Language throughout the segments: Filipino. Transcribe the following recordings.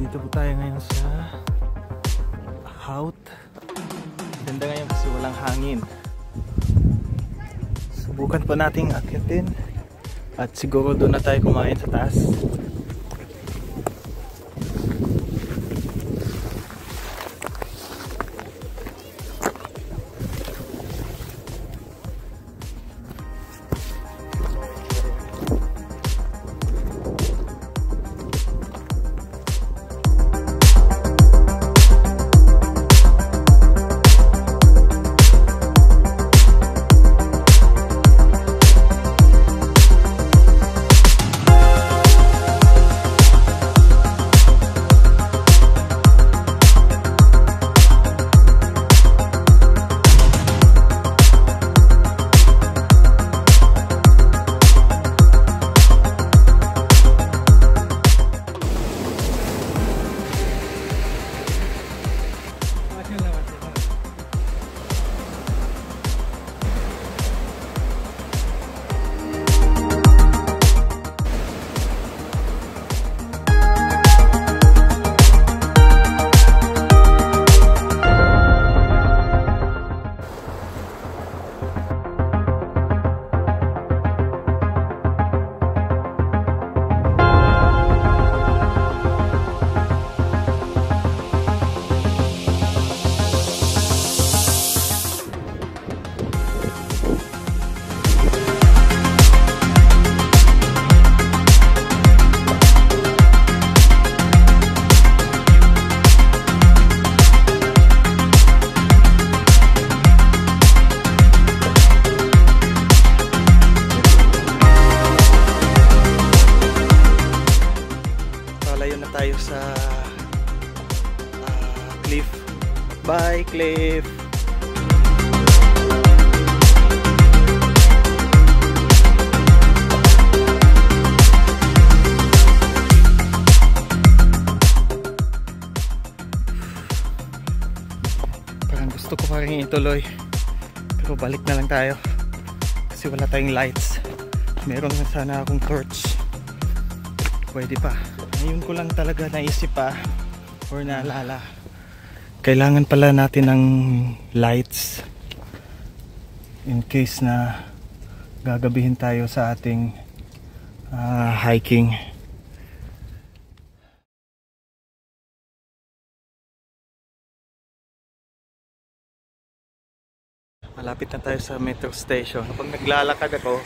Dito po tayo ngayon sa Haut. Ganda ngayon kasi walang hangin. Subukan po nating akyatin at siguro doon na tayo kumain sa taas. Tayo sa cliff. Bye, cliff. Parang gusto ko parang ituloy, pero balik na lang tayo kasi wala tayong lights. Meron na sana akong torch, pwede pa. Ngayon ko lang talaga naisip or naalala, kailangan pala natin ng lights in case na gagabihin tayo sa ating hiking. Malapit na tayo sa metro station. Kapag naglalakad ako,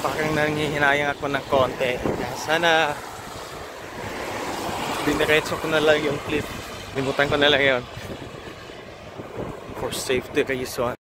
parang nangihinayang ako ng konti. Sana diniretso ko na lang yung cliff. Limutan ko na lang yun for safety reason.